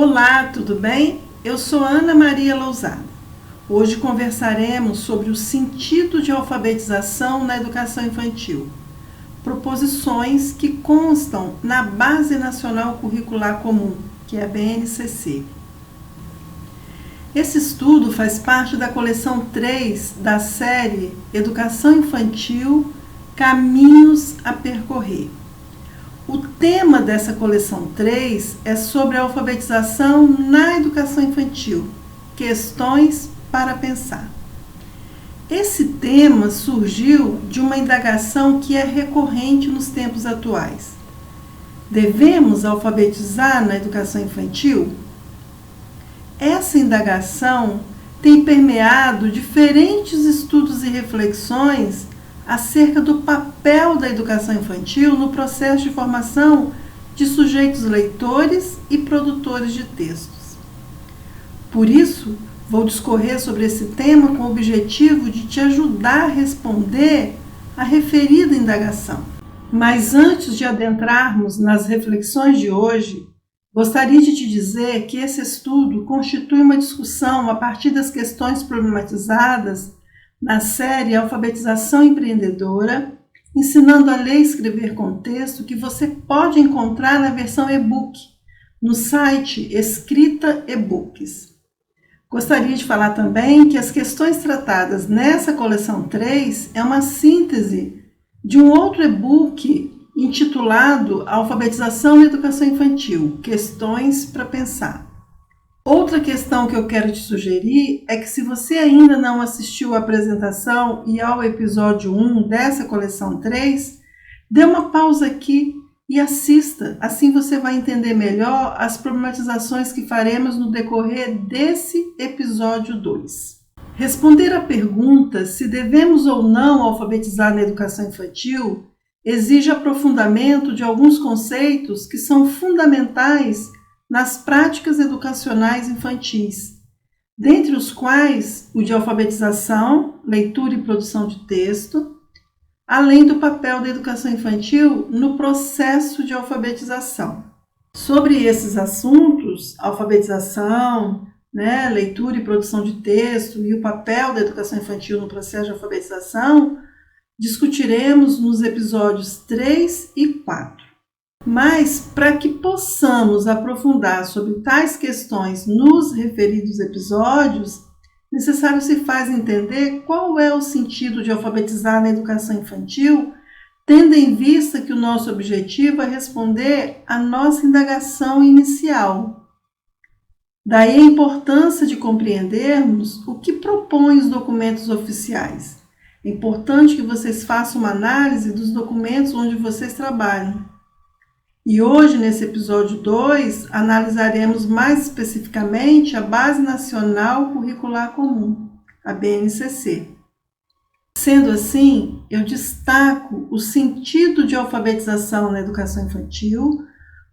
Olá, tudo bem? Eu sou Ana Maria Lousada. Hoje conversaremos sobre o sentido de alfabetização na educação infantil. Proposições que constam na Base Nacional Curricular Comum, que é a BNCC. Esse estudo faz parte da coleção 3 da série Educação Infantil, Caminhos a Percorrer. O tema dessa coleção 3 é sobre a alfabetização na educação infantil, questões para pensar. Esse tema surgiu de uma indagação que é recorrente nos tempos atuais. Devemos alfabetizar na educação infantil? Essa indagação tem permeado diferentes estudos e reflexões acerca do papel da educação infantil no processo de formação de sujeitos leitores e produtores de textos. Por isso, vou discorrer sobre esse tema com o objetivo de te ajudar a responder a referida indagação. Mas antes de adentrarmos nas reflexões de hoje, gostaria de te dizer que esse estudo constitui uma discussão a partir das questões problematizadas na série Alfabetização Empreendedora, ensinando a ler e escrever com texto, que você pode encontrar na versão e-book, no site Escrita e-books. Gostaria de falar também que as questões tratadas nessa coleção 3 é uma síntese de um outro e-book intitulado Alfabetização na Educação Infantil, Questões para Pensar. Outra questão que eu quero te sugerir é que, se você ainda não assistiu à apresentação e ao episódio 1 dessa coleção 3, dê uma pausa aqui e assista, assim você vai entender melhor as problematizações que faremos no decorrer desse episódio 2. Responder à pergunta se devemos ou não alfabetizar na educação infantil exige aprofundamento de alguns conceitos que são fundamentais nas práticas educacionais infantis, dentre os quais o de alfabetização, leitura e produção de texto, além do papel da educação infantil no processo de alfabetização. Sobre esses assuntos, alfabetização, leitura e produção de texto e o papel da educação infantil no processo de alfabetização, discutiremos nos episódios 3 e 4. Mas, para que possamos aprofundar sobre tais questões nos referidos episódios, necessário se faz entender qual é o sentido de alfabetizar na educação infantil, tendo em vista que o nosso objetivo é responder à nossa indagação inicial. Daí a importância de compreendermos o que propõem os documentos oficiais. É importante que vocês façam uma análise dos documentos onde vocês trabalham. E hoje, nesse episódio 2, analisaremos mais especificamente a Base Nacional Curricular Comum, a BNCC. Sendo assim, eu destaco o sentido de alfabetização na educação infantil,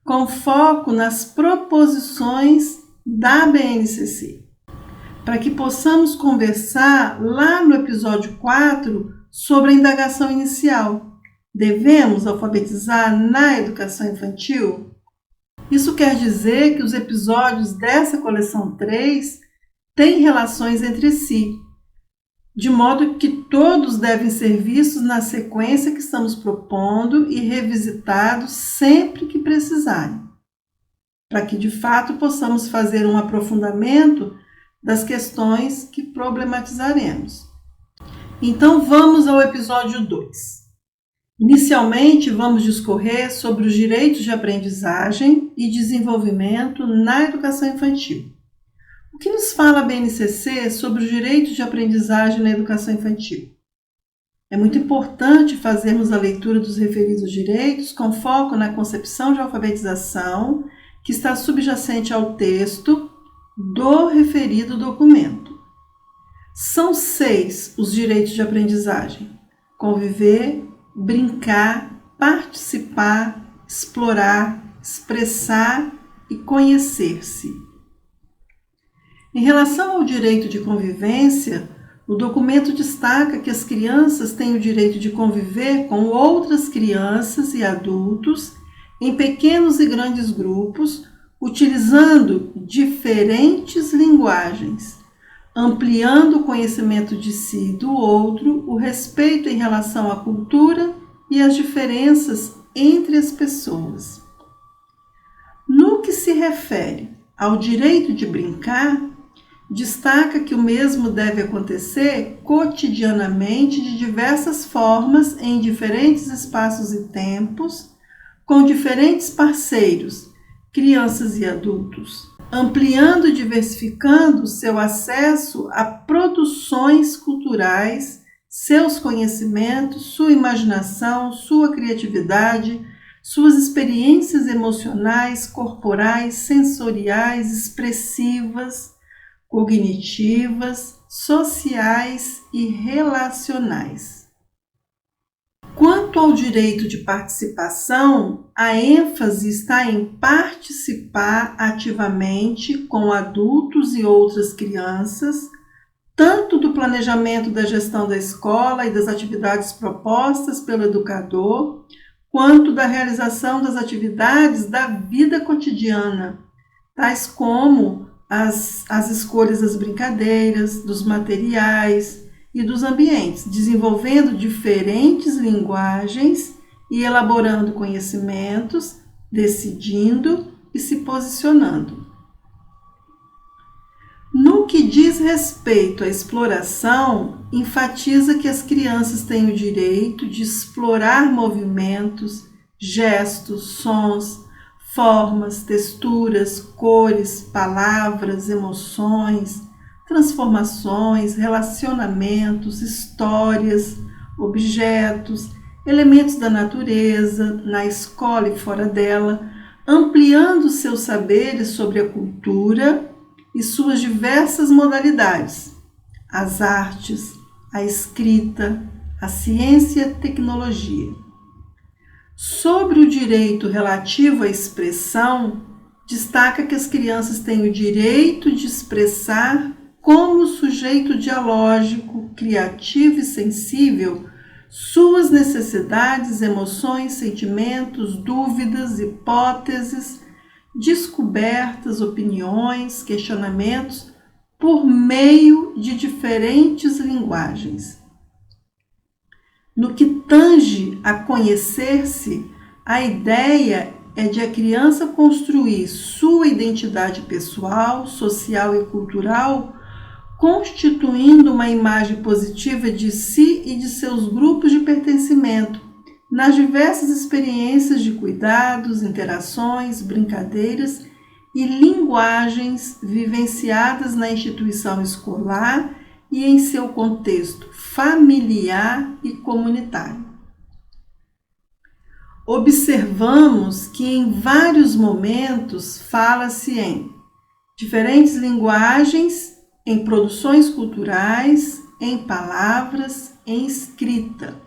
com foco nas proposições da BNCC, para que possamos conversar lá no episódio 4 sobre a indagação inicial. Devemos alfabetizar na educação infantil? Isso quer dizer que os episódios dessa coleção 3 têm relações entre si, de modo que todos devem ser vistos na sequência que estamos propondo e revisitados sempre que precisarem, para que de fato possamos fazer um aprofundamento das questões que problematizaremos. Então vamos ao episódio 2. Inicialmente, vamos discorrer sobre os direitos de aprendizagem e desenvolvimento na educação infantil. O que nos fala a BNCC sobre os direitos de aprendizagem na educação infantil? É muito importante fazermos a leitura dos referidos direitos com foco na concepção de alfabetização que está subjacente ao texto do referido documento. São 6 os direitos de aprendizagem: conviver, brincar, participar, explorar, expressar e conhecer-se. Em relação ao direito de convivência, o documento destaca que as crianças têm o direito de conviver com outras crianças e adultos em pequenos e grandes grupos, utilizando diferentes linguagens, ampliando o conhecimento de si e do outro, o respeito em relação à cultura e as diferenças entre as pessoas. No que se refere ao direito de brincar, destaca que o mesmo deve acontecer cotidianamente de diversas formas em diferentes espaços e tempos, com diferentes parceiros, crianças e adultos, ampliando e diversificando seu acesso a produções culturais, seus conhecimentos, sua imaginação, sua criatividade, suas experiências emocionais, corporais, sensoriais, expressivas, cognitivas, sociais e relacionais. Quanto ao direito de participação, a ênfase está em participar ativamente com adultos e outras crianças, tanto do planejamento da gestão da escola e das atividades propostas pelo educador, quanto da realização das atividades da vida cotidiana, tais como as escolhas das brincadeiras, dos materiais e dos ambientes, desenvolvendo diferentes linguagens e elaborando conhecimentos, decidindo e se posicionando. No que diz respeito à exploração, enfatiza que as crianças têm o direito de explorar movimentos, gestos, sons, formas, texturas, cores, palavras, emoções, transformações, relacionamentos, histórias, objetos, elementos da natureza, na escola e fora dela, ampliando seus saberes sobre a cultura e suas diversas modalidades, as artes, a escrita, a ciência e a tecnologia. Sobre o direito relativo à expressão, destaca que as crianças têm o direito de expressar como sujeito dialógico, criativo e sensível suas necessidades, emoções, sentimentos, dúvidas, hipóteses, descobertas, opiniões, questionamentos, por meio de diferentes linguagens. No que tange a conhecer-se, a ideia é de a criança construir sua identidade pessoal, social e cultural, constituindo uma imagem positiva de si e de seus grupos de pertencimento, nas diversas experiências de cuidados, interações, brincadeiras e linguagens vivenciadas na instituição escolar e em seu contexto familiar e comunitário. Observamos que em vários momentos fala-se em diferentes linguagens, em produções culturais, em palavras, em escrita,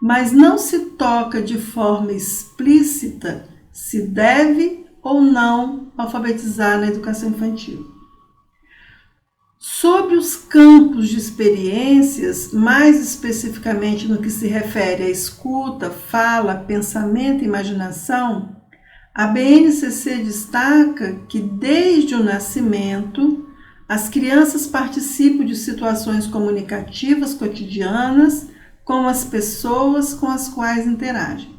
mas não se toca de forma explícita se deve ou não alfabetizar na educação infantil. Sobre os campos de experiências, mais especificamente no que se refere à escuta, fala, pensamento e imaginação, a BNCC destaca que desde o nascimento, as crianças participam de situações comunicativas cotidianas com as pessoas com as quais interagem.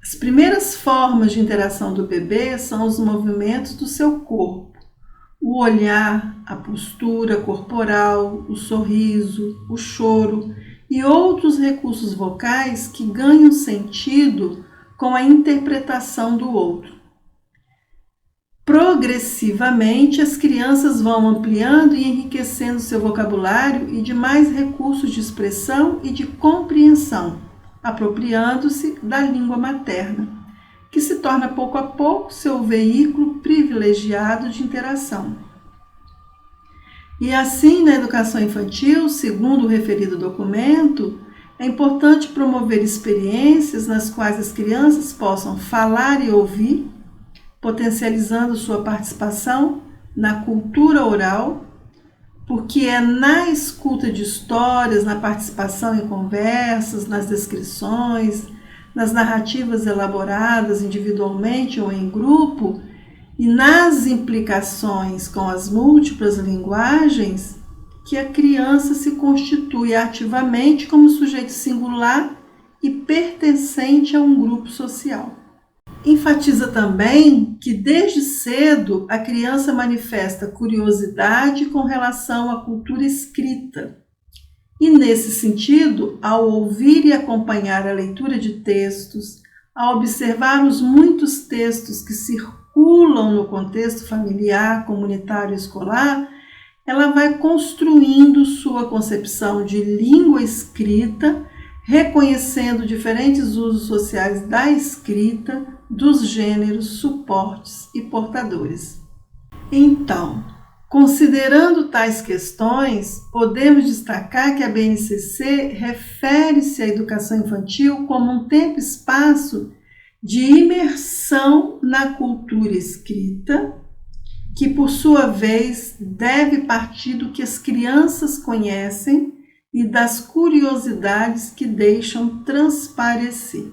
As primeiras formas de interação do bebê são os movimentos do seu corpo, o olhar, a postura corporal, o sorriso, o choro e outros recursos vocais que ganham sentido com a interpretação do outro. Progressivamente, as crianças vão ampliando e enriquecendo seu vocabulário e demais recursos de expressão e de compreensão, apropriando-se da língua materna, que se torna pouco a pouco seu veículo privilegiado de interação. E assim, na educação infantil, segundo o referido documento, é importante promover experiências nas quais as crianças possam falar e ouvir, potencializando sua participação na cultura oral, porque é na escuta de histórias, na participação em conversas, nas descrições, nas narrativas elaboradas individualmente ou em grupo, e nas implicações com as múltiplas linguagens que a criança se constitui ativamente como sujeito singular e pertencente a um grupo social. Enfatiza também que desde cedo a criança manifesta curiosidade com relação à cultura escrita. E nesse sentido, ao ouvir e acompanhar a leitura de textos, ao observar os muitos textos que circulam no contexto familiar, comunitário e escolar, ela vai construindo sua concepção de língua escrita, reconhecendo diferentes usos sociais da escrita, dos gêneros, suportes e portadores. Então, considerando tais questões, podemos destacar que a BNCC refere-se à educação infantil como um tempo e espaço de imersão na cultura escrita, que por sua vez deve partir do que as crianças conhecem e das curiosidades que deixam transparecer.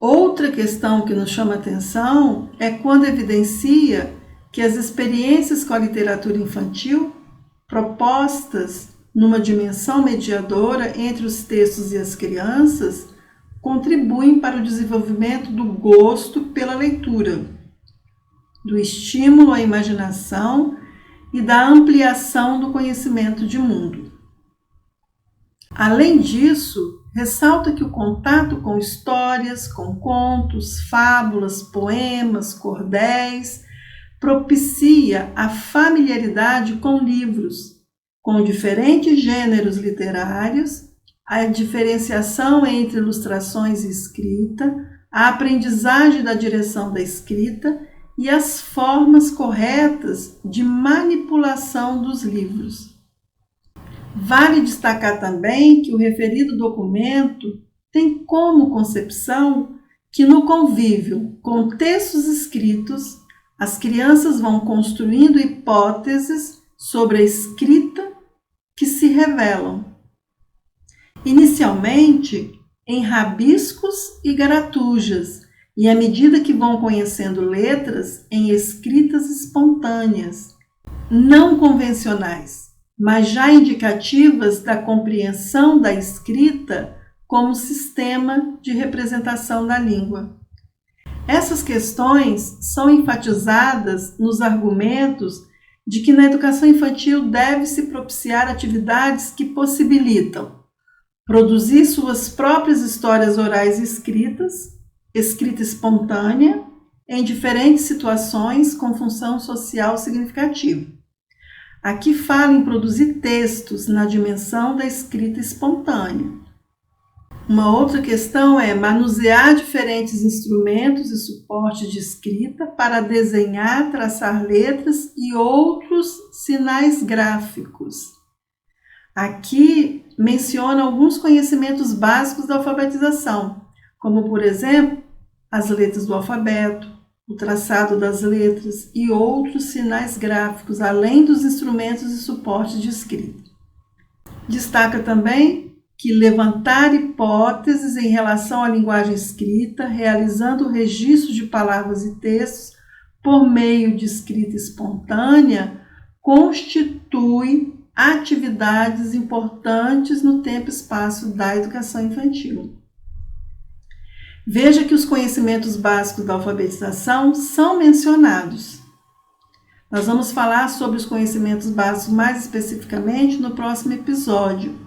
Outra questão que nos chama a atenção é quando evidencia que as experiências com a literatura infantil, propostas numa dimensão mediadora entre os textos e as crianças, contribuem para o desenvolvimento do gosto pela leitura, do estímulo à imaginação e da ampliação do conhecimento de mundo. Além disso, ressalta que o contato com histórias, com contos, fábulas, poemas, cordéis, propicia a familiaridade com livros, com diferentes gêneros literários, a diferenciação entre ilustrações e escrita, a aprendizagem da direção da escrita e as formas corretas de manipulação dos livros. Vale destacar também que o referido documento tem como concepção que no convívio com textos escritos, as crianças vão construindo hipóteses sobre a escrita que se revelam, inicialmente em rabiscos e garatujas, e à medida que vão conhecendo letras, em escritas espontâneas, não convencionais, mas já indicativas da compreensão da escrita como sistema de representação da língua. Essas questões são enfatizadas nos argumentos de que na educação infantil deve-se propiciar atividades que possibilitam produzir suas próprias histórias orais e escritas, escrita espontânea, em diferentes situações com função social significativa. Aqui fala em produzir textos na dimensão da escrita espontânea. Uma outra questão é manusear diferentes instrumentos e suportes de escrita para desenhar, traçar letras e outros sinais gráficos. Aqui menciona alguns conhecimentos básicos da alfabetização, como, por exemplo, as letras do alfabeto, o traçado das letras e outros sinais gráficos, além dos instrumentos e suportes de escrita. Destaca também que levantar hipóteses em relação à linguagem escrita, realizando o registro de palavras e textos por meio de escrita espontânea, constitui atividades importantes no tempo e espaço da educação infantil. Veja que os conhecimentos básicos da alfabetização são mencionados. Nós vamos falar sobre os conhecimentos básicos mais especificamente no próximo episódio,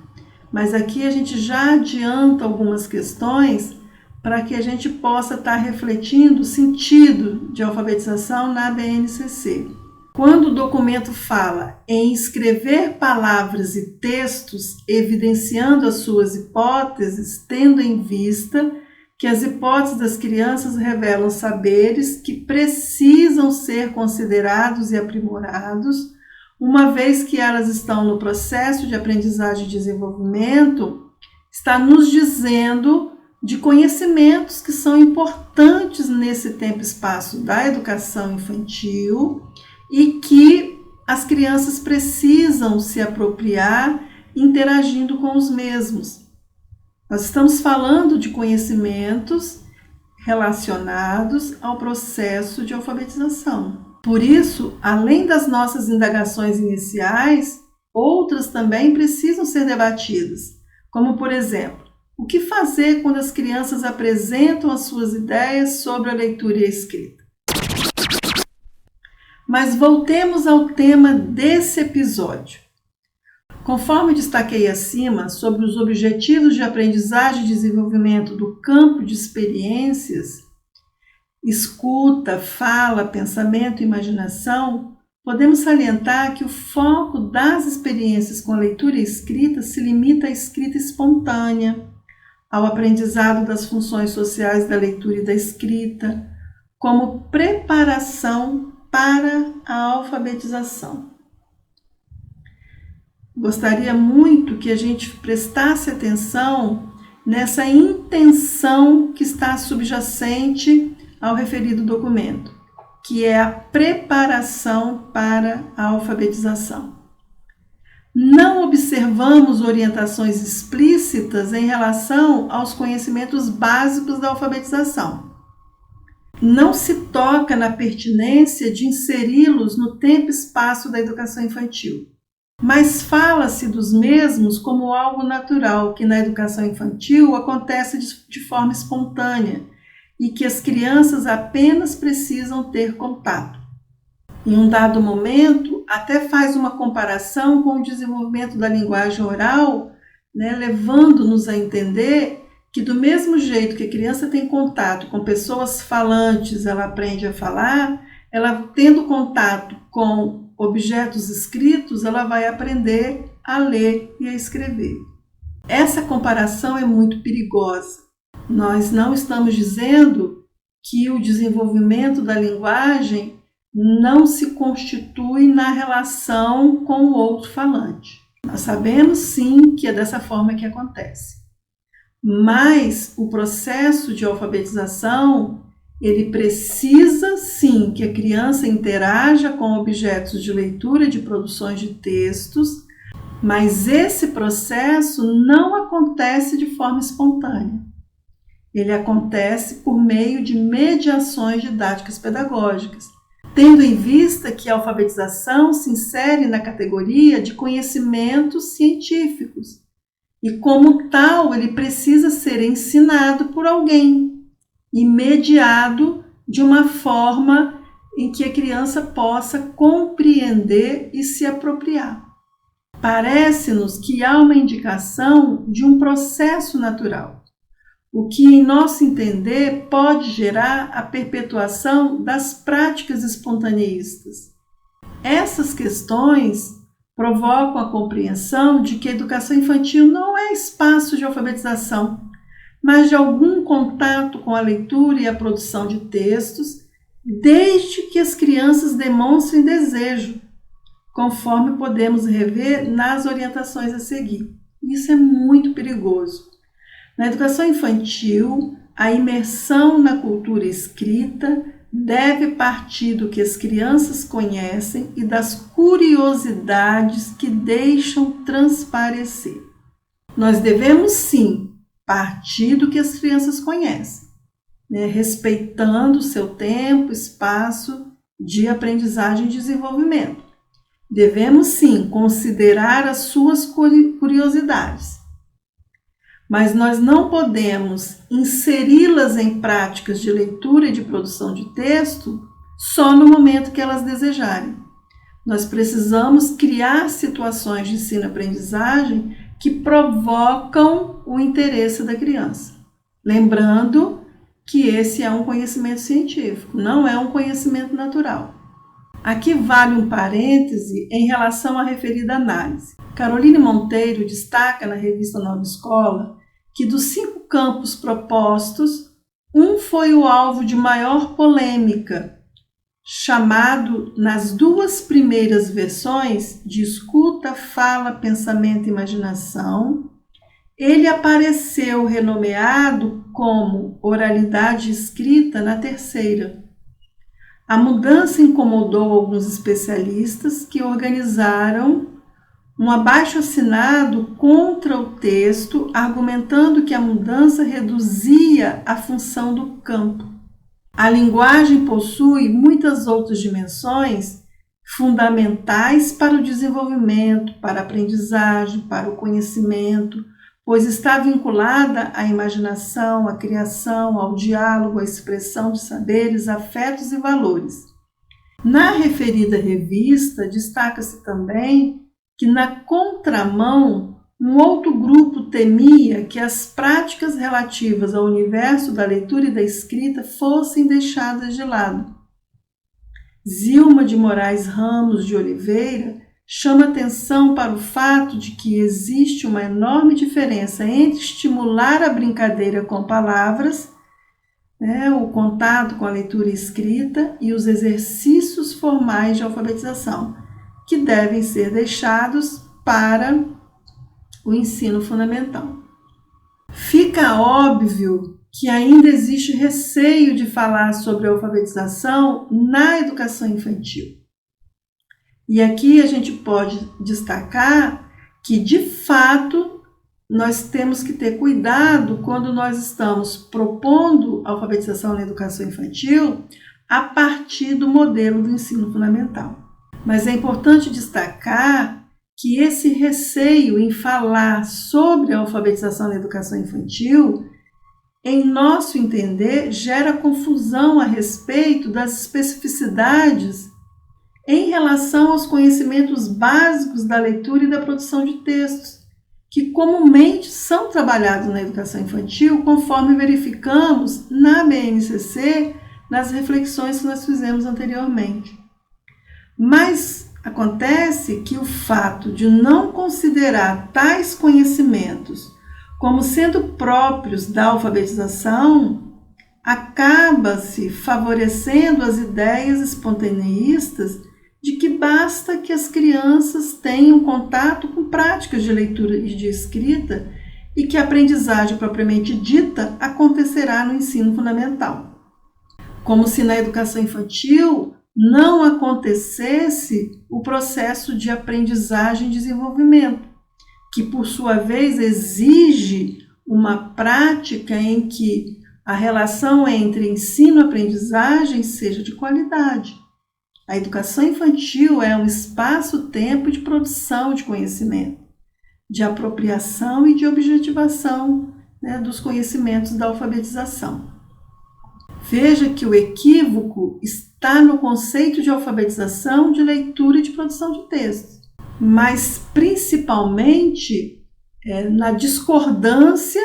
mas aqui a gente já adianta algumas questões para que a gente possa estar refletindo o sentido de alfabetização na BNCC. Quando o documento fala em escrever palavras e textos evidenciando as suas hipóteses, tendo em vista que as hipóteses das crianças revelam saberes que precisam ser considerados e aprimorados, uma vez que elas estão no processo de aprendizagem e desenvolvimento, está nos dizendo de conhecimentos que são importantes nesse tempo e espaço da educação infantil e que as crianças precisam se apropriar interagindo com os mesmos. Nós estamos falando de conhecimentos relacionados ao processo de alfabetização. Por isso, além das nossas indagações iniciais, outras também precisam ser debatidas, como, por exemplo, o que fazer quando as crianças apresentam as suas ideias sobre a leitura e a escrita. Mas voltemos ao tema desse episódio. Conforme destaquei acima sobre os objetivos de aprendizagem e desenvolvimento do campo de experiências, escuta, fala, pensamento e imaginação, podemos salientar que o foco das experiências com a leitura e escrita se limita à escrita espontânea, ao aprendizado das funções sociais da leitura e da escrita, como preparação para a alfabetização. Gostaria muito que a gente prestasse atenção nessa intenção que está subjacente ao referido documento, que é a preparação para a alfabetização. Não observamos orientações explícitas em relação aos conhecimentos básicos da alfabetização. Não se toca na pertinência de inseri-los no tempo e espaço da educação infantil. Mas fala-se dos mesmos como algo natural, que na educação infantil acontece de forma espontânea e que as crianças apenas precisam ter contato. Em um dado momento, até faz uma comparação com o desenvolvimento da linguagem oral, levando-nos a entender que do mesmo jeito que a criança tem contato com pessoas falantes, ela aprende a falar, ela tendo contato com objetos escritos, ela vai aprender a ler e a escrever. Essa comparação é muito perigosa. Nós não estamos dizendo que o desenvolvimento da linguagem não se constitui na relação com o outro falante. Nós sabemos sim que é dessa forma que acontece. Mas o processo de alfabetização, ele precisa sim que a criança interaja com objetos de leitura e de produções de textos, mas esse processo não acontece de forma espontânea. Ele acontece por meio de mediações didáticas pedagógicas, tendo em vista que a alfabetização se insere na categoria de conhecimentos científicos e, como tal, ele precisa ser ensinado por alguém e mediado de uma forma em que a criança possa compreender e se apropriar. Parece-nos que há uma indicação de um processo natural, o que, em nosso entender, pode gerar a perpetuação das práticas espontaneístas. Essas questões provocam a compreensão de que a educação infantil não é espaço de alfabetização, mas de algum contato com a leitura e a produção de textos, desde que as crianças demonstrem desejo, conforme podemos rever nas orientações a seguir. Isso é muito perigoso. Na educação infantil, a imersão na cultura escrita deve partir do que as crianças conhecem e das curiosidades que deixam transparecer. Nós devemos, sim, partir do que as crianças conhecem, respeitando o seu tempo, espaço de aprendizagem e desenvolvimento. Devemos, sim, considerar as suas curiosidades, mas nós não podemos inseri-las em práticas de leitura e de produção de texto só no momento que elas desejarem. Nós precisamos criar situações de ensino-aprendizagem que provocam o interesse da criança. Lembrando que esse é um conhecimento científico, não é um conhecimento natural. Aqui vale um parêntese em relação à referida análise. Caroline Monteiro destaca na revista Nova Escola que dos 5 campos propostos, um foi o alvo de maior polêmica, chamado nas 2 primeiras versões de escuta, fala, pensamento e imaginação. Ele apareceu renomeado como oralidade escrita na 3ª. A mudança incomodou alguns especialistas que organizaram um abaixo-assinado contra o texto, argumentando que a mudança reduzia a função do campo. A linguagem possui muitas outras dimensões fundamentais para o desenvolvimento, para a aprendizagem, para o conhecimento, pois está vinculada à imaginação, à criação, ao diálogo, à expressão de saberes, afetos e valores. Na referida revista, destaca-se também que, na contramão, um outro grupo temia que as práticas relativas ao universo da leitura e da escrita fossem deixadas de lado. Zilma de Moraes Ramos de Oliveira chama atenção para o fato de que existe uma enorme diferença entre estimular a brincadeira com palavras, o contato com a leitura e escrita, e os exercícios formais de alfabetização, que devem ser deixados para o ensino fundamental. Fica óbvio que ainda existe receio de falar sobre a alfabetização na educação infantil. E aqui a gente pode destacar que, de fato, nós temos que ter cuidado quando nós estamos propondo a alfabetização na educação infantil a partir do modelo do ensino fundamental. Mas é importante destacar que esse receio em falar sobre a alfabetização na educação infantil, em nosso entender, gera confusão a respeito das especificidades em relação aos conhecimentos básicos da leitura e da produção de textos, que comumente são trabalhados na educação infantil, conforme verificamos na BNCC, nas reflexões que nós fizemos anteriormente. Mas acontece que o fato de não considerar tais conhecimentos como sendo próprios da alfabetização acaba-se favorecendo as ideias espontaneístas de que basta que as crianças tenham contato com práticas de leitura e de escrita e que a aprendizagem propriamente dita acontecerá no ensino fundamental. Como se na educação infantil não acontecesse o processo de aprendizagem e desenvolvimento, que por sua vez exige uma prática em que a relação entre ensino e aprendizagem seja de qualidade. A educação infantil é um espaço-tempo de produção de conhecimento, de apropriação e de objetivação, dos conhecimentos da alfabetização. Veja que o equívoco está no conceito de alfabetização, de leitura e de produção de textos, mas principalmente na discordância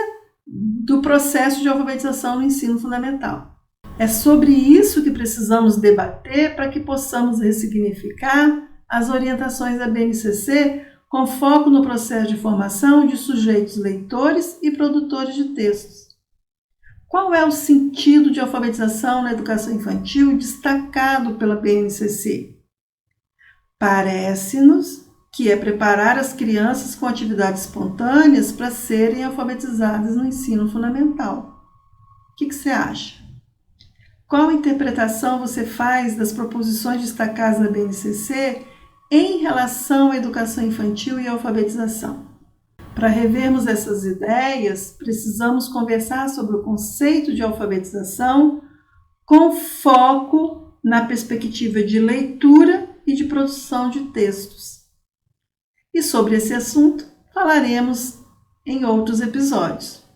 do processo de alfabetização no ensino fundamental. É sobre isso que precisamos debater para que possamos ressignificar as orientações da BNCC com foco no processo de formação de sujeitos leitores e produtores de textos. Qual é o sentido de alfabetização na educação infantil destacado pela BNCC? Parece-nos que é preparar as crianças com atividades espontâneas para serem alfabetizadas no ensino fundamental. O que você acha? Qual interpretação você faz das proposições destacadas da BNCC em relação à educação infantil e à alfabetização? Para revermos essas ideias, precisamos conversar sobre o conceito de alfabetização com foco na perspectiva de leitura e de produção de textos. E sobre esse assunto falaremos em outros episódios.